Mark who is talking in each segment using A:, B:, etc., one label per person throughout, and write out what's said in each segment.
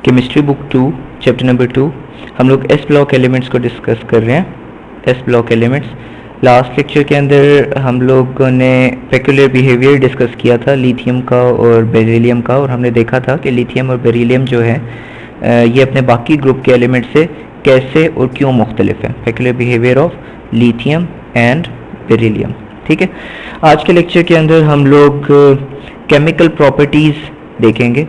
A: Chemistry book 2 chapter number 2 हम लोग S block elements को डिस्कस कर रहे हैं। S block elements last lecture के अंदर हम लोगों ने पेक्यूलियर बिहेवियर डिस्कस किया था लिथियम का और बेरिलियम का, और हमने देखा था कि लिथियम और बेरिलियम जो है ये अपने बाकी ग्रुप के एलिमेंट से कैसे और क्यों मुख्तलिफ है। Peculiar behaviour of lithium and beryllium. ठीक है, आज के लेक्चर के अंदर हम लोग केमिकल प्रॉपर्टीज़ देखेंगे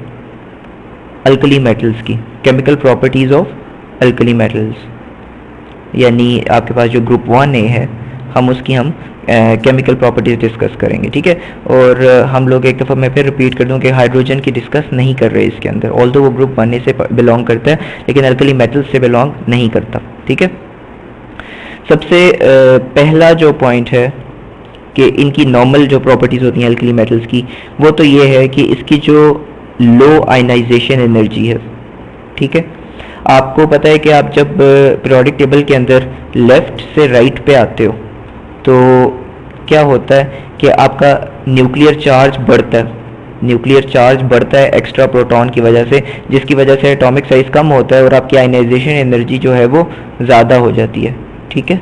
A: अल्कली मेटल्स की, chemical properties of alkali metals, यानी आपके पास जो ग्रुप 1A है हम उसकी केमिकल प्रॉपर्टीज़ डिस्कस करेंगे। ठीक है, और हम लोग एक दफ़ा मैं फिर रिपीट कर दूं कि हाइड्रोजन की डिस्कस नहीं कर रहे इसके अंदर, ऑल्दो वो ग्रुप 1A से बिलोंग करता है लेकिन अल्कली मेटल्स से बिलोंग नहीं करता। ठीक है, सबसे पहला जो पॉइंट है कि इनकी नॉर्मल जो प्रॉपर्टीज़ होती हैं अल्कली मेटल्स की, वो तो ये है कि इसकी जो लो आयनाइजेशन एनर्जी है। ठीक है, आपको पता है कि आप जब पीरियोडिक टेबल के अंदर लेफ़्ट से राइट पे आते हो तो क्या होता है कि आपका न्यूक्लियर चार्ज बढ़ता है, न्यूक्लियर चार्ज बढ़ता है एक्स्ट्रा प्रोटॉन की वजह से, जिसकी वजह से एटॉमिक साइज़ कम होता है और आपकी आयनाइजेशन एनर्जी जो है वो ज़्यादा हो जाती है। ठीक है,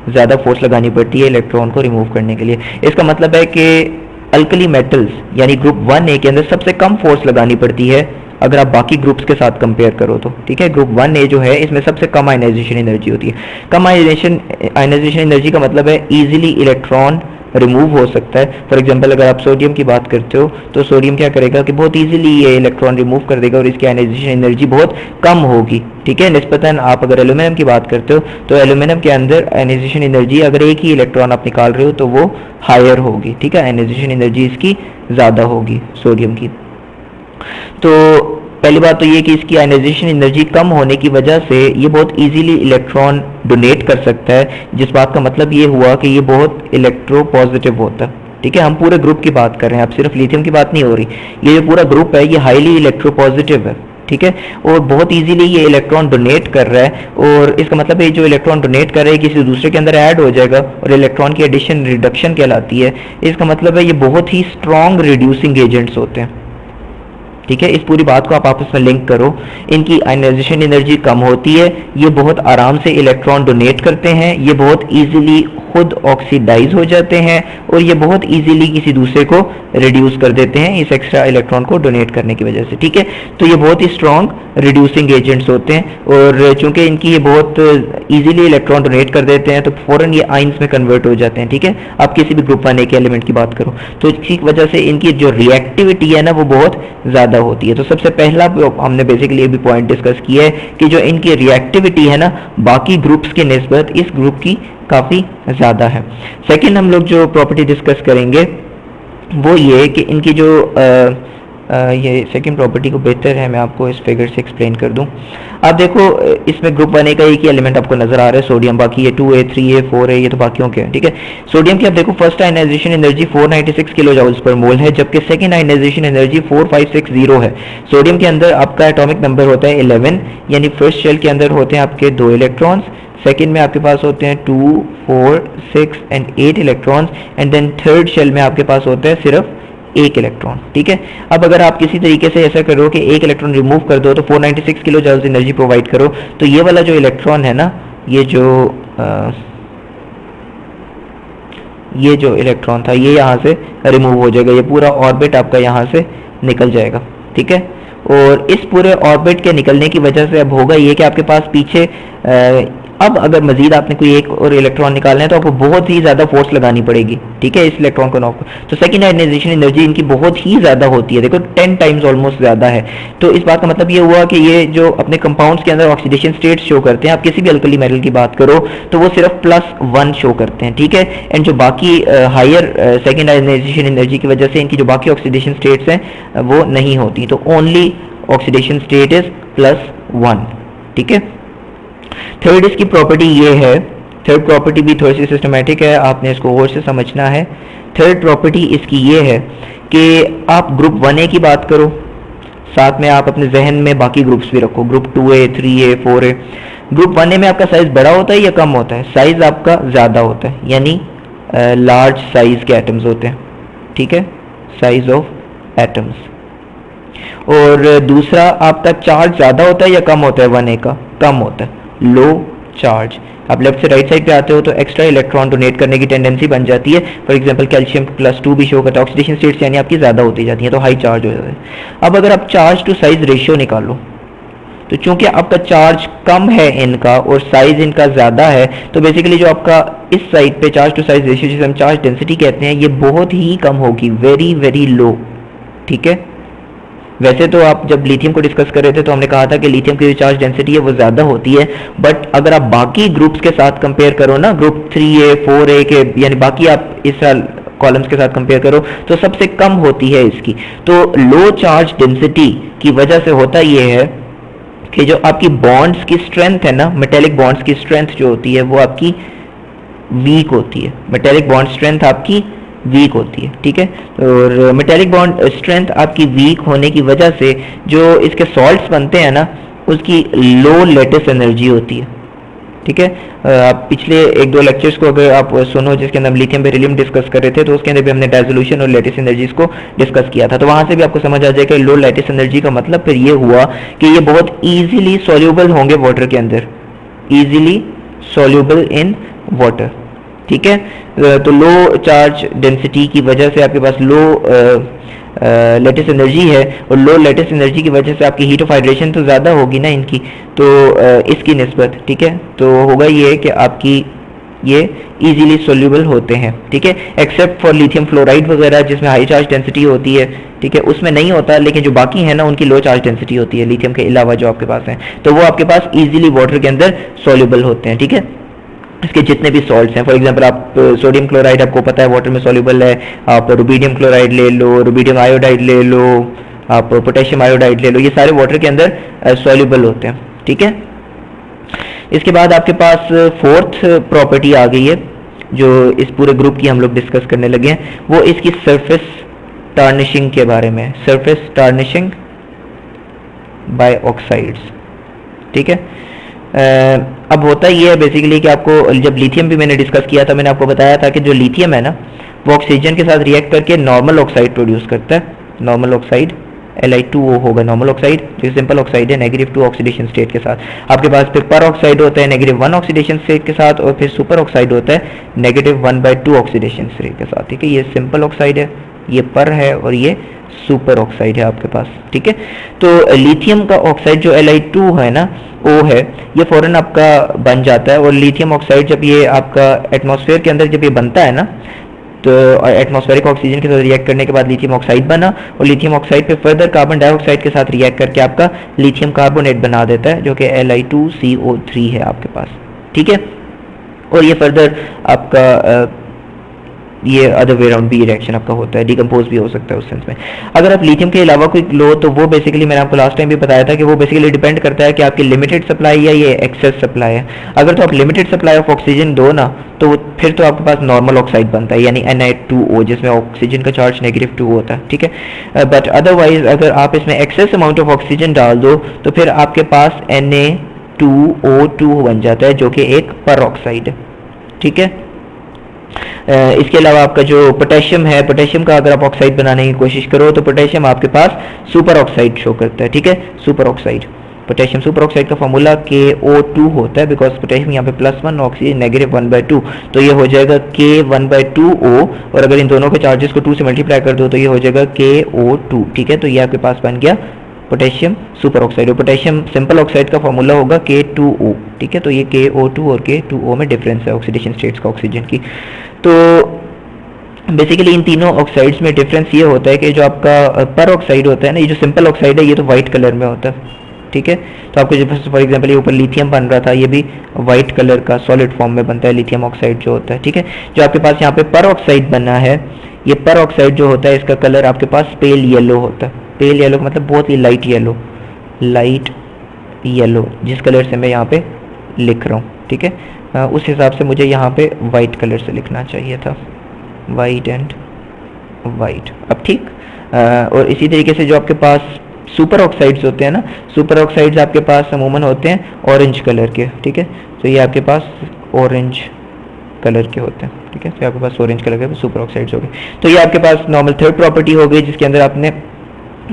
A: ज़्यादा फोर्स लगानी पड़ती है इलेक्ट्रॉन को रिमूव करने के लिए। इसका मतलब है कि अल्कली मेटल्स यानी ग्रुप 1A के अंदर सबसे कम फोर्स लगानी पड़ती है अगर आप बाकी ग्रुप्स के साथ कंपेयर करो तो। ठीक है, ग्रुप 1A जो है इसमें सबसे कम आयनाइजेशन एनर्जी होती है। कम आयनाइजेशन एनर्जी का मतलब है इजीली इलेक्ट्रॉन रिमूव हो सकता है। फॉर एग्जांपल अगर आप सोडियम की बात करते हो तो सोडियम क्या करेगा कि बहुत इजीली ये इलेक्ट्रॉन रिमूव कर देगा और इसकी आयनाइजेशन एनर्जी बहुत कम होगी। ठीक है, निस्बतन आप अगर एल्यूमिनियम की बात करते हो तो एल्यूमिनियम के अंदर आयनाइजेशन एनर्जी अगर एक ही इलेक्ट्रॉन आप निकाल रहे हो तो वो हायर होगी। ठीक है, आयनाइजेशन एनर्जी इसकी ज़्यादा होगी सोडियम की। तो पहली बात तो ये कि इसकी आयनाइजेशन एनर्जी कम होने की वजह से ये बहुत इजीली इलेक्ट्रॉन डोनेट कर सकता है, जिस बात का मतलब ये हुआ कि ये बहुत इलेक्ट्रो पॉजिटिव होता है। ठीक है, हम पूरे ग्रुप की बात कर रहे हैं, अब सिर्फ लिथियम की बात नहीं हो रही। ये जो पूरा ग्रुप है ये हाईली इलेक्ट्रो पॉजिटिव है। ठीक है, और बहुत इजीली ये इलेक्ट्रॉन डोनेट कर रहा है, और इसका मतलब है जो इलेक्ट्रॉन डोनेट कर रहा है किसी दूसरे के अंदर ऐड हो जाएगा और इलेक्ट्रॉन की एडिशन रिडक्शन कहलाती है। इसका मतलब है ये बहुत ही स्ट्रॉन्ग रिड्यूसिंग एजेंट्स होते हैं। ठीक है, इस पूरी बात को आप आपस में लिंक करो, इनकी आयनाइजेशन एनर्जी कम होती है, ये बहुत आराम से इलेक्ट्रॉन डोनेट करते हैं, ये बहुत इजीली खुद ऑक्सीडाइज हो जाते हैं और ये बहुत इजीली किसी दूसरे को रिड्यूस कर देते हैं इस एक्स्ट्रा इलेक्ट्रॉन को डोनेट करने की वजह से। ठीक है, तो ये बहुत ही स्ट्रॉन्ग रिड्यूसिंग एजेंट्स होते हैं, और चूंकि इनकी ये बहुत इजीली इलेक्ट्रॉन डोनेट कर देते हैं तो फौरन ये आइंस में कन्वर्ट हो जाते हैं। ठीक है, आप किसी भी ग्रुप 1A के एलिमेंट की बात करो तो इसी वजह से इनकी जो रिएक्टिविटी है ना वो बहुत ज़्यादा होती है। तो सबसे पहला हमने बेसिकली ये भी पॉइंट डिस्कस किया है कि जो इनकी रिएक्टिविटी है ना बाकी ग्रुप्स के निस्बत इस ग्रुप की काफ़ी ज़्यादा है। सेकंड हम लोग जो प्रॉपर्टी डिस्कस करेंगे वो ये कि इनकी जो ये सेकंड प्रॉपर्टी को बेहतर है मैं आपको इस फिगर से एक्सप्लेन कर दूं। आप देखो इसमें ग्रुप 1A का एक ही एलिमेंट आपको नजर आ रहा है सोडियम, बाकी ये 2A 3A 4A ये तो बाकियों के हैं। ठीक है, सोडियम की आप देखो first ionization energy 496 kilo joules per mole है, जबकि सेकंड आयनाइजेशन एनर्जी 4560 है। सोडियम के अंदर आपका एटॉमिक नंबर होता है 11, यानी फर्स्ट शेल के अंदर होते हैं आपके 2 इलेक्ट्रॉन्स, सेकेंड में आपके पास होते हैं 2 4 6 and 8 electrons, and then third shell में आपके पास होता है सिर्फ एक इलेक्ट्रॉन। ठीक है, अब अगर आप किसी तरीके से ऐसा करो कि एक इलेक्ट्रॉन रिमूव कर दो तो 496 किलो जूल्स एनर्जी प्रोवाइड करो, तो ये वाला जो इलेक्ट्रॉन है ना ये जो इलेक्ट्रॉन था ये यहाँ से रिमूव हो जाएगा, ये पूरा ऑर्बिट आपका यहाँ से निकल जाएगा। ठीक है, और इस पूरे ऑर्बिट के निकलने की वजह से अब होगा ये कि आपके पास पीछे अब अगर मजीद आपने कोई एक और इलेक्ट्रॉन निकालना है तो आपको बहुत ही ज़्यादा फोर्स लगानी पड़ेगी। ठीक है, इस इलेक्ट्रॉन को नॉक, तो सेकेंड आयनाइजेशन एनर्जी इनकी बहुत ही ज़्यादा होती है, देखो 10 टाइम्स ऑलमोस्ट ज़्यादा है। तो इस बात का मतलब ये हुआ कि ये जो अपने कंपाउंड्स के अंदर ऑक्सीडेशन स्टेट शो करते हैं, आप किसी भी अल्कली मेटल की बात करो तो वो सिर्फ +1 शो करते हैं। ठीक है, एंड जो बाकी हायर सेकेंड आयनाइजेशन एनर्जी की वजह से इनकी जो बाकी ऑक्सीडेशन स्टेट्स हैं वो नहीं होती, तो ओनली ऑक्सीडेशन स्टेट इज +1। ठीक है, थर्ड इसकी प्रॉपर्टी ये है, थर्ड प्रॉपर्टी भी थोड़ी सी सिस्टमेटिक है, आपने इसको और से समझना है। थर्ड प्रॉपर्टी इसकी ये है कि आप ग्रुप 1A की बात करो, साथ में आप अपने जहन में बाकी ग्रुप्स भी रखो, group 2A 3A 4A। Group 1A में आपका साइज बड़ा होता है या कम होता है? साइज आपका ज़्यादा होता है, यानी लार्ज साइज के एटम्स होते हैं। ठीक है, साइज ऑफ एटम्स। और दूसरा आपका चार्ज ज़्यादा होता है या कम होता है 1A का? कम होता है, लो चार्ज। आप लेफ्ट से राइट साइड पे आते हो तो एक्स्ट्रा इलेक्ट्रॉन डोनेट करने की टेंडेंसी बन जाती है। फॉर एग्जांपल कैल्शियम +2 भी शो करता है, ऑक्सीडेशन स्टेट्स यानी आपकी ज़्यादा होती जाती है, तो हाई चार्ज हो जाता है। अब अगर आप चार्ज टू साइज रेशियो निकालो, तो चूंकि आपका चार्ज कम है इनका और साइज इनका ज़्यादा है, तो बेसिकली जो आपका इस साइड पे चार्ज टू साइज रेशियो, जिसे हम चार्ज डेंसिटी कहते हैं, ये बहुत ही कम होगी, वेरी वेरी लो। ठीक है, वैसे तो आप जब लिथियम को डिस्कस कर रहे थे तो हमने कहा था कि लिथियम की जो चार्ज डेंसिटी है वो ज़्यादा होती है, बट अगर आप बाकी ग्रुप्स के साथ कंपेयर करो ना, ग्रुप 3A 4A के, यानी बाकी आप इस कॉलम्स के साथ कंपेयर करो, तो सबसे कम होती है इसकी। तो लो चार्ज डेंसिटी की वजह से होता ये है कि जो आपकी बॉन्ड्स की स्ट्रेंथ है ना, मेटेलिक बॉन्ड्स की स्ट्रेंथ जो होती है वो आपकी वीक होती है। मेटेलिक बॉन्ड स्ट्रेंथ आपकी वीक होती है। ठीक है, और मेटेलिक बॉन्ड स्ट्रेंथ आपकी वीक होने की वजह से जो इसके सॉल्ट्स बनते हैं ना, उसकी लो लेटिस एनर्जी होती है। ठीक है, आप पिछले 1-2 लेक्चर्स को अगर आप सुनो जिसके अंदर हम लिथियम बेरिलियम डिस्कस कर रहे थे, तो उसके अंदर भी हमने डायसोल्यूशन और लेटिस एनर्जीज को डिस्कस किया था, तो वहां से भी आपको समझ आ जाएगा लो लेटिस एनर्जी का मतलब फिर ये हुआ कि ये बहुत ईजिली सॉल्यूबल होंगे वाटर के अंदर, ईजिली सॉल्यूबल इन वाटर। ठीक है, तो लो चार्ज डेंसिटी की वजह से आपके पास लो लेटिस एनर्जी है, और लो लेटिस एनर्जी की वजह से आपकी हीट ऑफ हाइड्रेशन तो ज़्यादा होगी ना इनकी, तो इसकी निस्बत। ठीक है, तो होगा ये कि आपकी ये इजीली सोल्यूबल होते हैं। ठीक है, एक्सेप्ट फॉर लिथियम फ्लोराइड वगैरह जिसमें हाई चार्ज डेंसिटी होती है। ठीक है, उसमें नहीं होता, लेकिन जो बाकी है ना उनकी लो चार्ज डेंसिटी होती है लिथियम के अलावा जो आपके पास है, तो वो आपके पास इजीली वाटर के अंदर सोल्यूबल होते हैं। ठीक है, इसके जितने भी सॉल्ट्स हैं, फॉर एग्जांपल आप सोडियम क्लोराइड आपको पता है वाटर में सॉल्युबल है, आप रुबीडियम क्लोराइड ले लो, रुबीडियम आयोडाइड ले लो, आप पोटेशियम आयोडाइड ले लो, ये सारे वाटर के अंदर सॉल्युबल होते हैं। ठीक है, इसके बाद आपके पास फोर्थ प्रॉपर्टी आ गई है जो इस पूरे ग्रुप की हम लोग डिस्कस करने लगे हैं, वो इसकी सरफेस टार्निशिंग के बारे में, सरफेस टार्निशिंग बाय ऑक्साइड्स। ठीक है, अब होता ये है बेसिकली कि आपको जब लिथियम भी मैंने डिस्कस किया था, मैंने आपको बताया था कि जो लिथियम है ना वो ऑक्सीजन के साथ रिएक्ट करके नॉर्मल ऑक्साइड प्रोड्यूस करता है। नॉर्मल ऑक्साइड Li2O होगा नॉर्मल ऑक्साइड, जो सिंपल ऑक्साइड है -2 ऑक्सीडेशन स्टेट के साथ। आपके पास फिर पर ऑक्साइड होता है -1 ऑक्सीडेशन स्टेट के साथ, और फिर सुपर ऑक्साइड होता है -1/2 ऑक्सीडेशन स्टेट के साथ। ठीक है, ये सिंपल ऑक्साइड है, ये पर है, और ये सुपर ऑक्साइड है आपके पास। ठीक है, तो लिथियम का ऑक्साइड जो Li2 है ना, O है, ये फौरन आपका बन जाता है, और लिथियम ऑक्साइड जब ये आपका एटमॉस्फेयर के अंदर जब ये बनता है ना, तो एटमॉस्फेरिक ऑक्सीजन के साथ रिएक्ट करने के बाद लिथियम ऑक्साइड बना, और लिथियम ऑक्साइड पे फर्दर कार्बन डाइऑक्साइड के साथ रिएक्ट करके आपका लिथियम कार्बोनेट बना देता है, जो कि Li2CO3 है आपके पास। ठीक है, और ये फर्दर आपका ये अदर वे राउंड भी रिएक्शन आपका होता है, डिकम्पोज भी हो सकता है उस सेंस में। अगर आप लिथियम के अलावा कोई लो, तो वो बेसिकली मैंने आपको लास्ट टाइम भी बताया था कि वो बेसिकली डिपेंड करता है कि आपकी लिमिटेड सप्लाई या ये एक्सेस सप्लाई है। अगर तो आप लिमिटेड सप्लाई ऑफ ऑक्सीजन दो ना, तो फिर तो आपके पास नॉर्मल ऑक्साइड बनता है, यानी Na2O, जिसमें ऑक्सीजन का चार्ज -2 होता है। ठीक है, बट अदरवाइज अगर आप इसमें एक्सेस अमाउंट ऑफ ऑक्सीजन डाल दो, तो फिर आपके पास Na2O2 बन जाता है, जो कि एक पर ऑक्साइड है। ठीक है, इसके अलावा आपका जो पोटेशियम है, पोटेशियम का अगर आप ऑक्साइड बनाने की कोशिश करो तो पोटेशियम आपके पास सुपर ऑक्साइड शो करता है। ठीक है, super oxide, potassium super oxide का फॉर्मूला KO2 होता है, बिकॉज पोटेशियम यहाँ पे +1 ऑक्सीजन -1/2, तो ये हो जाएगा K1/2O, और अगर इन दोनों के चार्जेस को 2 से मल्टीप्लाई कर दो तो ये हो जाएगा KO2। ठीक है, तो ये आपके पास बन गया पोटेशियम सुपर ऑक्साइड, और पोटेशियम सिंपल ऑक्साइड का फॉर्मूला होगा K2O। ठीक है, तो ये KO2 और K2O में डिफरेंस है ऑक्सीडेशन स्टेट्स का ऑक्सीजन की। तो बेसिकली इन तीनों ऑक्साइड्स में डिफरेंस ये होता है कि जो आपका पर ऑक्साइड होता है ना, ये जो सिंपल ऑक्साइड है ये तो वाइट कलर में होता है। ठीक है, तो आपको जो फॉर एग्जांपल ये ऊपर लिथियम बन रहा था, ये भी वाइट कलर का सॉलिड फॉर्म में बनता है लिथियम ऑक्साइड जो होता है। ठीक है, जो आपके पास यहाँ पे पर ऑक्साइड बना है, ये पर ऑक्साइड जो होता है इसका कलर आपके पास पेल येलो होता है। पेल येलो का मतलब बहुत ही लाइट येलो, लाइट येलो, जिस कलर से मैं यहाँ पे लिख रहा हूँ। ठीक है, उस हिसाब से मुझे यहाँ पे वाइट कलर से लिखना चाहिए था, वाइट एंड वाइट। अब ठीक, और इसी तरीके से जो आपके पास सुपर ऑक्साइड्स होते हैं ना, सुपर ऑक्साइड्स आपके पास अमूमन होते हैं ऑरेंज कलर के। ठीक है, तो ये आपके पास ऑरेंज कलर के होते हैं। ठीक है, तो आपके पास ऑरेंज कलर के सुपर ऑक्साइड्स हो गए। तो ये आपके पास नॉर्मल थर्ड प्रॉपर्टी हो गई, जिसके अंदर आपने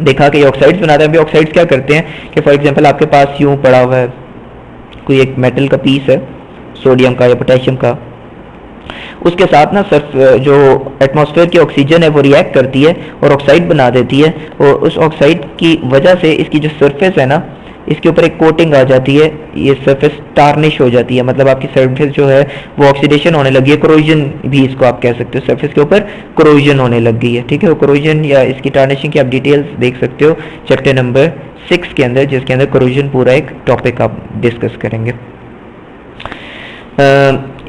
A: देखा कि ये ऑक्साइड्स बनाते हैं। अभी ऑक्साइड्स क्या करते हैं कि फॉर एग्जांपल आपके पास यूं पड़ा हुआ है कोई एक मेटल का पीस है, सोडियम का या पोटेशियम का, उसके साथ ना सर्फ जो एटमॉस्फेयर की ऑक्सीजन है वो रिएक्ट करती है और ऑक्साइड बना देती है, और उस ऑक्साइड की वजह से इसकी जो सरफेस है ना, इसके ऊपर एक कोटिंग आ जाती है, ये सरफेस टार्निश हो जाती है, मतलब आपकी सरफेस जो है वो ऑक्सीडेशन होने लगी है, क्रोजन भी इसको आप कह सकते हो, सरफेस के ऊपर क्रोजन होने लग गई है, ठीक है। वो क्रोजन या इसकी टार्निशिंग की आप डिटेल्स देख सकते हो चैप्टर नंबर 6 के अंदर, जिसके अंदर क्रोजन पूरा एक टॉपिक आप डिस्कस करेंगे।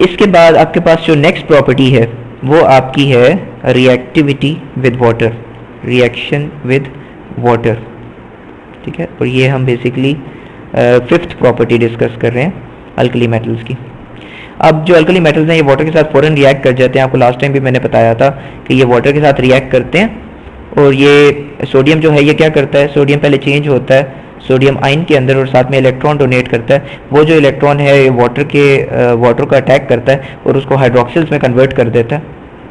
A: इसके बाद आपके पास जो नेक्स्ट प्रॉपर्टी है वो आपकी है reactivity with water, reaction with water, ठीक है। और ये हम बेसिकली फिफ्थ प्रॉपर्टी डिस्कस कर रहे हैं अल्कली मेटल्स की। अब जो अल्कली मेटल्स हैं ये वाटर के साथ फ़ौरन रिएक्ट कर जाते हैं। आपको लास्ट टाइम भी मैंने बताया था कि ये वाटर के साथ रिएक्ट करते हैं, और ये सोडियम जो है ये क्या करता है, सोडियम पहले चेंज होता है सोडियम आयन के अंदर और साथ में इलेक्ट्रॉन डोनेट करता है। वो जो इलेक्ट्रॉन है ये वाटर को अटैक करता है और उसको हाइड्रोक्सिल्स में कन्वर्ट कर देता है,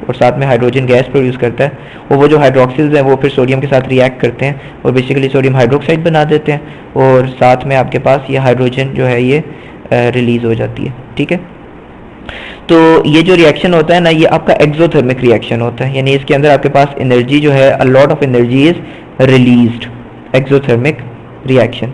A: और साथ में हाइड्रोजन गैस प्रोड्यूस करता है, और वो जो हाइड्रोक्सिल्स हैं वो फिर सोडियम के साथ रिएक्ट करते हैं और बेसिकली सोडियम हाइड्रोक्साइड बना देते हैं, और साथ में आपके पास ये हाइड्रोजन जो है ये रिलीज हो जाती है, ठीक है। तो ये जो रिएक्शन होता है ना ये आपका एक्सोथर्मिक रिएक्शन होता है, यानी इसके अंदर आपके पास एनर्जी जो है a lot of energy is released, exothermic reaction.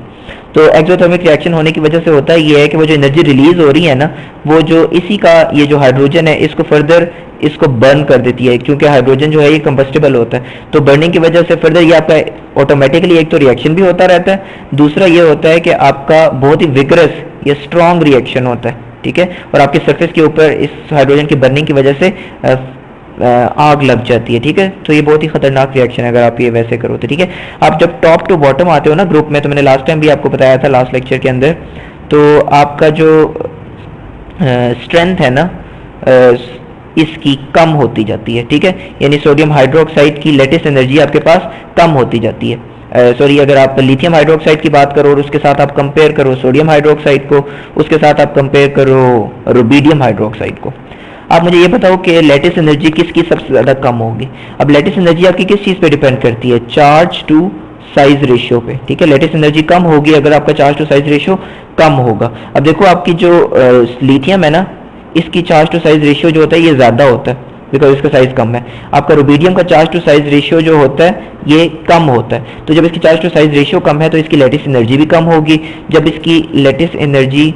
A: तो एक्सोथर्मिक रिएक्शन होने की वजह से होता है ये है कि वो जो एनर्जी रिलीज हो रही है ना, वो जो इसी का ये जो हाइड्रोजन है इसको फर्दर इसको बर्न कर देती है, क्योंकि हाइड्रोजन जो है ये कंबस्टेबल होता है, तो बर्निंग की वजह से फर्दर ये आपका ऑटोमेटिकली एक तो रिएक्शन भी होता रहता है, दूसरा ये होता है कि आपका बहुत ही विगरस या स्ट्रॉन्ग रिएक्शन होता है, ठीक है। और आपके सरफेस के ऊपर इस हाइड्रोजन की बर्निंग की वजह से आग लग जाती है, ठीक है। तो ये बहुत ही खतरनाक रिएक्शन है अगर आप ये वैसे करो तो, ठीक है। आप जब टॉप टू बॉटम आते हो ना ग्रुप में, तो मैंने लास्ट टाइम भी आपको बताया था लास्ट लेक्चर के अंदर, तो आपका जो स्ट्रेंथ है ना इसकी कम होती जाती है, ठीक है। यानी सोडियम हाइड्रोक्साइड की लेटेस्ट एनर्जी आपके पास कम होती जाती है। सॉरी, अगर आप लिथियम हाइड्रोक्साइड की बात करो और उसके साथ आप कंपेयर करो सोडियम हाइड्रोक्साइड को, उसके साथ आप कंपेयर करो रुबिडियम हाइड्रोक्साइड को, आप मुझे ये बताओ कि लेटेस्ट एनर्जी किसकी सबसे ज़्यादा कम होगी। अब लेटेस्ट एनर्जी आपकी किस चीज़ पे डिपेंड करती है, चार्ज टू साइज रेशियो पे, ठीक है। लेटेस्ट एनर्जी कम होगी अगर आपका चार्ज टू साइज रेशियो कम होगा। अब देखो आपकी जो लिथियम है ना, इसकी चार्ज टू साइज रेशियो जो होता है ये ज़्यादा होता है बिकॉज इसका साइज कम है। आपका रुबिडियम का चार्ज टू साइज रेशियो जो होता है ये कम होता है, तो जब इसकी चार्ज टू साइज रेशियो कम है तो इसकी लेटेस्ट एनर्जी भी कम होगी। जब इसकी latest energy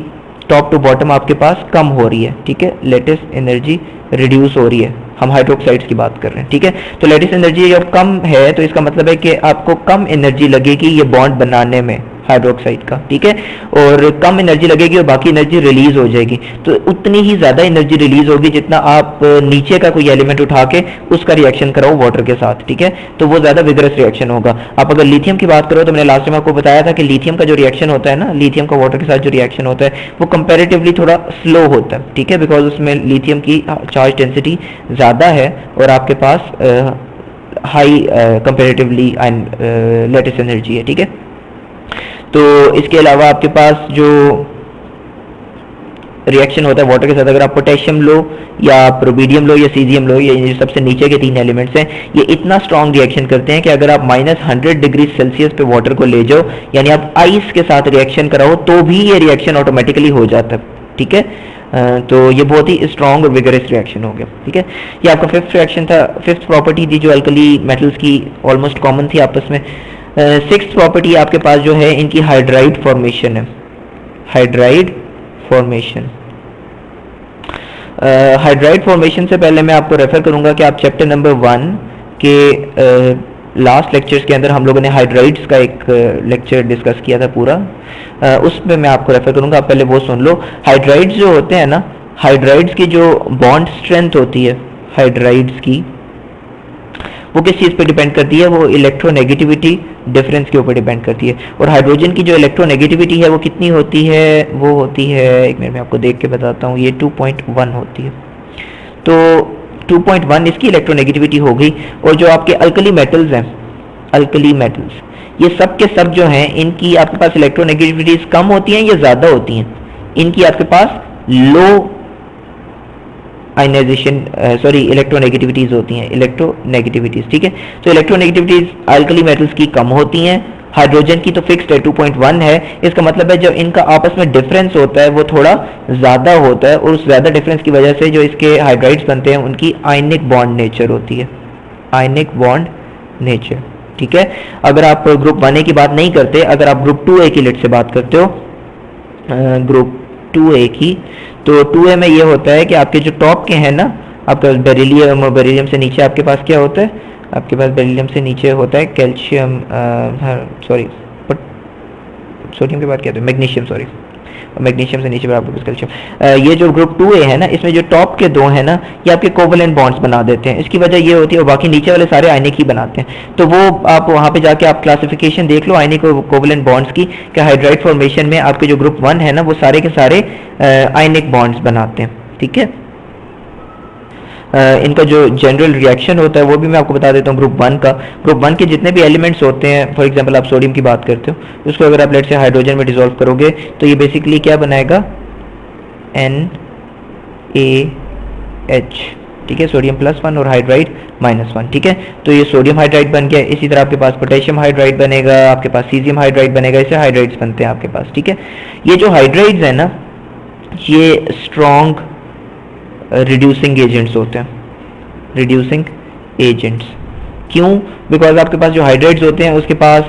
A: top to bottom आपके पास कम हो रही है, ठीक है, लेटेस्ट एनर्जी रिड्यूस हो रही है, हम हाइड्रोक्साइड्स की बात कर रहे हैं, ठीक है। तो लेटेस्ट एनर्जी जब कम है तो इसका मतलब है कि आपको कम एनर्जी लगेगी ये बॉन्ड बनाने में हाइड्रोक्साइड का, ठीक है, और कम एनर्जी लगेगी और बाकी एनर्जी रिलीज हो जाएगी। तो उतनी ही ज्यादा एनर्जी रिलीज होगी जितना आप नीचे का कोई एलिमेंट उठा के उसका रिएक्शन कराओ वाटर के साथ, ठीक है, तो वो ज्यादा विगरस रिएक्शन होगा। आप अगर लिथियम की बात करो तो मैंने लास्ट टाइम आपको बताया था कि लिथियम का जो रिएक्शन होता है ना, लिथियम का वाटर के साथ जो रिएक्शन होता है वो कंपेरेटिवली थोड़ा स्लो होता है, ठीक है, बिकॉज उसमें लिथियम की चार्ज डेंसिटी ज्यादा है और आपके पास हाई कंपेरेटिवली लेटेस्ट एनर्जी है, ठीक है। तो इसके अलावा आपके पास जो रिएक्शन होता है वाटर के साथ, अगर आप पोटेशियम लो या आप रुबिडियम लो या सीजियम लो, ये सबसे नीचे के 3 एलिमेंट्स हैं, ये इतना स्ट्रॉन्ग रिएक्शन करते हैं कि अगर आप -100 डिग्री सेल्सियस पे वाटर को ले जाओ, यानी आप आइस के साथ रिएक्शन कराओ तो भी ये रिएक्शन ऑटोमेटिकली हो जाता है, ठीक है। तो ये बहुत ही स्ट्रॉन्ग और विगरस रिएक्शन हो गया, ठीक है। ये आपका फिफ्थ रिएक्शन था, फिफ्थ प्रॉपर्टी थी जो अल्कली मेटल्स की ऑलमोस्ट कॉमन थी आपस में। सिक्स्थ प्रॉपर्टी आपके पास जो है इनकी हाइड्राइड फॉर्मेशन है, हाइड्राइड फॉर्मेशन। हाइड्राइड फॉर्मेशन से पहले मैं आपको रेफर करूंगा कि आप चैप्टर नंबर 1 के लास्ट लेक्चर्स के अंदर हम लोगों ने हाइड्राइड्स का एक लेक्चर डिस्कस किया था पूरा, उसमें मैं आपको रेफर करूंगा, आप पहले वो सुन लो। हाइड्राइड्स जो होते हैं ना, हाइड्राइड्स की जो बॉन्ड स्ट्रेंथ होती है हाइड्राइड्स की, वो किस चीज़ पे डिपेंड करती है, वो इलेक्ट्रोनेगेटिविटी डिफरेंस के ऊपर डिपेंड करती है। और हाइड्रोजन की जो इलेक्ट्रोनेगेटिविटी है वो कितनी होती है, वो होती है, एक मिनट में आपको देख के बताता हूँ, ये 2.1 होती है। तो 2.1 इसकी इलेक्ट्रोनेगेटिविटी हो गई। और जो आपके अल्कली मेटल्स हैं, अल्कली मेटल्स, ये सब के सब जो हैं इनकी आपके पास इलेक्ट्रोनेगेटिविटीज कम होती हैं या ज़्यादा होती हैं, इनकी आपके पास लो आयनाइजेशन इलेक्ट्रोनेगेटिविटीज़ होती हैं, इलेक्ट्रोनेगेटिविटीज़, ठीक है। तो इलेक्ट्रोनेगेटिविटीज़ अल्कली मेटल्स की कम होती हैं, हाइड्रोजन की तो फिक्स्ड है 2.1 है। इसका मतलब है जब इनका आपस में डिफरेंस होता है वो थोड़ा ज़्यादा होता है, और उस ज़्यादा डिफरेंस की वजह से जो इसके हाइड्राइड्स बनते हैं उनकी आयनिक बॉन्ड नेचर होती है, आयनिक बॉन्ड नेचर, ठीक है। अगर आप ग्रुप 1A की बात नहीं करते, अगर आप ग्रुप 2A की लिट से बात करते हो, ग्रुप 2A की, तो 2A में ये होता है कि आपके जो टॉप के हैं ना, आपका बेरिलियम, और बेरिलियम से नीचे आपके पास क्या होता है, आपके पास बेरिलियम से नीचे होता है कैल्शियम, सोडियम के बाद क्या होता है, मैग्नीशियम, सॉरी, मैग्नीशियम से नीचे पर आपके पास कैल्शियम। ये जो ग्रुप 2A है ना, इसमें जो टॉप के दो हैं ना, ये आपके कोवलेंट बॉन्ड्स बना देते हैं। इसकी वजह ये होती है, और बाकी नीचे वाले सारे आयनिक ही बनाते हैं। तो वो आप वहाँ पे जाके आप क्लासिफिकेशन देख लो आयनिक और कोवलेंट बॉन्ड्स की, कि हाइड्राइड फॉर्मेशन में आपके जो ग्रुप 1 है ना, वो सारे के सारे आयनिक बॉन्ड्स बनाते हैं, ठीक है। इनका जो जनरल रिएक्शन होता है वो भी मैं आपको बता देता हूँ ग्रुप 1 का। ग्रुप 1 के जितने भी एलिमेंट्स होते हैं, फॉर एग्जांपल आप सोडियम की बात करते हो, उसको अगर आप लेट से हाइड्रोजन में डिसॉल्व करोगे तो ये बेसिकली क्या बनाएगा, NaH, ठीक है, सोडियम +1 और हाइड्राइड -1, ठीक है। तो ये सोडियम हाइड्राइड बन गया। इसी तरह आपके पास पोटेशियम हाइड्राइड बनेगा, आपके पास सीजियम हाइड्राइड बनेगा, ऐसे हाइड्राइड्स बनते हैं आपके पास, ठीक है। ये जो हाइड्राइड्स है ना, ये स्ट्रॉन्ग रिड्यूसिंग एजेंट्स होते हैं, रिड्यूसिंग एजेंट्स। क्यों? बिकॉज आपके पास जो हाइड्राइड्स होते हैं उसके पास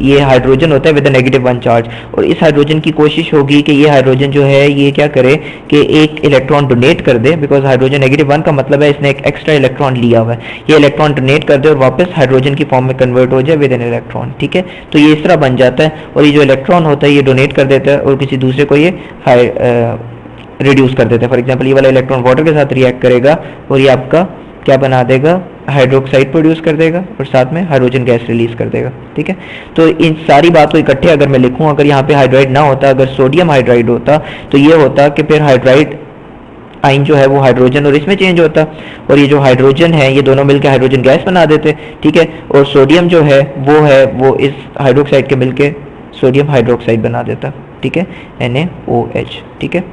A: ये हाइड्रोजन होता है विद -1 चार्ज, और इस हाइड्रोजन की कोशिश होगी कि ये हाइड्रोजन जो है ये क्या करे कि एक इलेक्ट्रॉन डोनेट कर दे, बिकॉज हाइड्रोजन -1 का मतलब है इसने एक एक्स्ट्रा इलेक्ट्रॉन लिया हुआ है, ये इलेक्ट्रॉन डोनेट कर दे और वापस हाइड्रोजन की फॉर्म में कन्वर्ट हो जाए विद एन इलेक्ट्रॉन, ठीक है। तो ये इस तरह बन जाता है, और ये जो इलेक्ट्रॉन होता है ये डोनेट कर देता है और किसी दूसरे को ये रिड्यूस कर देते हैं। फॉर एग्जांपल ये वाला इलेक्ट्रॉन वाटर के साथ रिएक्ट करेगा और ये आपका क्या बना देगा, हाइड्रोक्साइड प्रोड्यूस कर देगा और साथ में हाइड्रोजन गैस रिलीज कर देगा, ठीक है। तो इन सारी बातों इकट्ठे अगर मैं लिखूं, अगर यहाँ पे हाइड्राइड ना होता, अगर सोडियम हाइड्राइड होता, तो ये होता कि फिर हाइड्राइड आइन जो है वो हाइड्रोजन और इसमें चेंज होता, और ये जो हाइड्रोजन है ये दोनों मिलकर हाइड्रोजन गैस बना देते, ठीक है। और सोडियम जो है वो इस हाइड्रोक्साइड के मिलकर सोडियम हाइड्रोक्साइड बना देता, ठीक है, NaOH, ठीक है।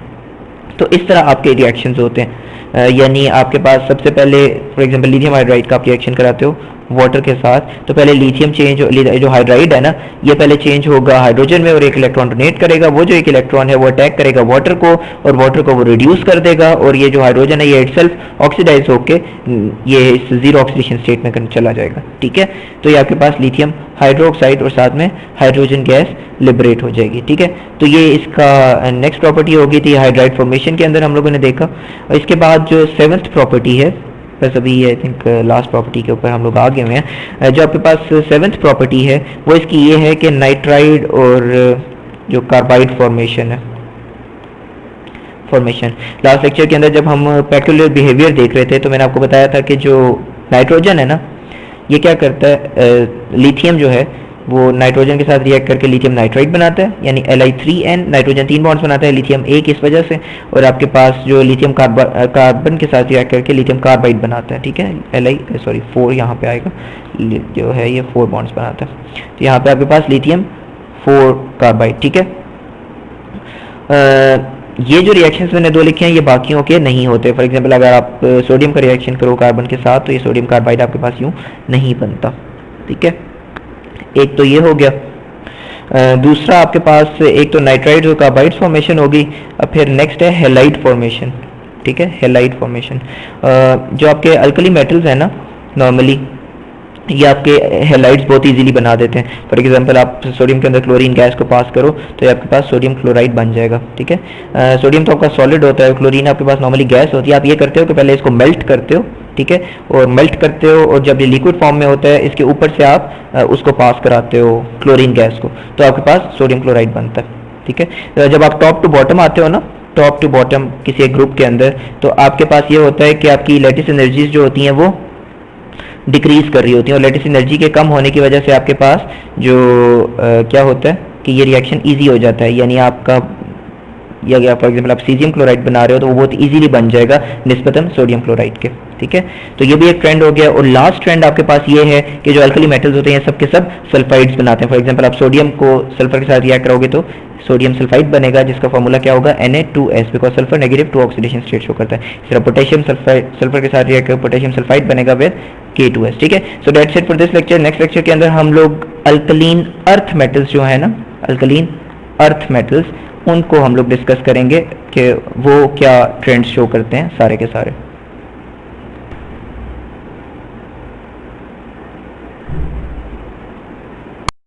A: तो इस तरह आपके रिएक्शंस होते हैं, यानी आपके पास सबसे पहले फॉर एग्जांपल लिथियम हाइड्राइड का आप रिएक्शन कराते हो वाटर के साथ, तो पहले लिथियम चेंज, जो हाइड्राइड है ना ये पहले चेंज होगा हाइड्रोजन में और एक इलेक्ट्रॉन डोनेट करेगा, वो जो एक इलेक्ट्रॉन है वो अटैक करेगा वाटर को और वाटर को वो रिड्यूस कर देगा, और ये जो हाइड्रोजन है ये इटसेल्फ ऑक्सीडाइज होके ये इस जीरो ऑक्सीडेशन स्टेट में चला जाएगा, ठीक है। तो ये आपके पास लिथियम हाइड्रोक्साइड और साथ में हाइड्रोजन गैस लिबरेट हो जाएगी, ठीक है। तो ये इसका नेक्स्ट प्रॉपर्टी होगी थी हाइड्राइड फॉर्मेशन के अंदर हम लोगों ने देखा। और इसके बाद जो 7th प्रॉपर्टी है, बस अभी आई थिंक लास्ट प्रॉपर्टी के ऊपर हम लोग आ गए हुए हैं, जो आपके पास 7th प्रॉपर्टी है वो इसकी ये है कि नाइट्राइड और जो कार्बाइड फॉर्मेशन है, लास्ट लेक्चर के अंदर जब हम पेक्यूलियर बिहेवियर देख रहे थे तो मैंने आपको बताया था कि जो नाइट्रोजन है ना ये क्या करता है, लिथियम जो है वो नाइट्रोजन के साथ रिएक्ट करके लिथियम नाइट्राइड बनाता है, यानी Li3n, नाइट्रोजन 3 बॉन्ड्स बनाता है, लिथियम 1 इस वजह से, और आपके पास जो लिथियम कार्बन के साथ रिएक्ट करके लिथियम कार्बाइड बनाता है, ठीक है। 4 यहाँ पे आएगा, जो है ये 4 बॉन्ड्स बनाता है, तो यहाँ पे आपके पास लिथियम 4 कार्बाइड, ठीक है। ये जो रिएक्शंस मैंने 2 लिखे हैं ये बाकियों के नहीं होते। फॉर एग्जांपल अगर आप सोडियम का रिएक्शन करो कार्बन के साथ तो ये सोडियम कार्बाइड आपके पास यूँ नहीं बनता, ठीक है। एक तो ये हो गया। दूसरा आपके पास एक तो नाइट्राइड और कार्बाइड फॉर्मेशन होगी, अब फिर नेक्स्ट है हेलाइड फॉर्मेशन, ठीक है, हेलाइड फॉर्मेशन। जो आपके अल्कली मेटल्स हैं ना नॉर्मली ये आपके हेलाइड्स बहुत इजीली बना देते हैं। फॉर एग्जांपल आप सोडियम के अंदर क्लोरीन गैस को पास करो तो ये आपके पास सोडियम क्लोराइड बन जाएगा, ठीक है। सोडियम तो आपका सॉलिड होता है, क्लोरीन आपके पास नॉर्मली गैस होती है। आप ये करते हो कि पहले इसको मेल्ट करते हो, ठीक है, और मेल्ट करते हो और जब ये लिक्विड फॉर्म में होता है इसके ऊपर से आप उसको पास कराते हो क्लोरीन गैस को, तो आपके पास सोडियम क्लोराइड बनता है, ठीक है। जब आप टॉप टू बॉटम आते हो ना, टॉप टू बॉटम किसी एक ग्रुप के अंदर, तो आपके पास ये होता है कि आपकी लैटिस एनर्जीज जो होती हैं वो डिक्रीज कर रही होती है, और लैटिस एनर्जी के कम होने की वजह से आपके पास जो क्या होता है कि ये रिएक्शन इजी हो जाता है, यानी आपका या अगर फॉर एग्जाम्पल आप सीजियम क्लोराइड बना रहे हो तो वो बहुत ईजिली बन जाएगा निस्बतन सोडियम क्लोराइड के। ठीक है, तो ये भी एक ट्रेंड हो गया। और लास्ट ट्रेंड आपके पास ये है कि जो अल्कली मेटल्स होते हैं सब के सब सल्फाइड्स बनाते हैं। फॉर एग्जांपल आप सोडियम को सल्फर के साथ रिएक्ट करोगे तो सोडियम सल्फाइड बनेगा, जिसका फॉर्मूला क्या होगा Na2S, because sulphur negative 2 oxidation state show करता है। इस तरह पोटेशियम सल्फाइड सल्फर के साथ रिएक्ट करोगे पोटेशियम सल्फाइड बनेगा विद K2S। ठीक है, so that's it for this lecture. Next lecture के अंदर हम लोग अल्कलीन अर्थ मेटल्स जो है ना, अल्कलीन अर्थ मेटल्स, उनको हम लोग डिस्कस करेंगे कि वो क्या ट्रेंड्स शो करते हैं सारे के सारे।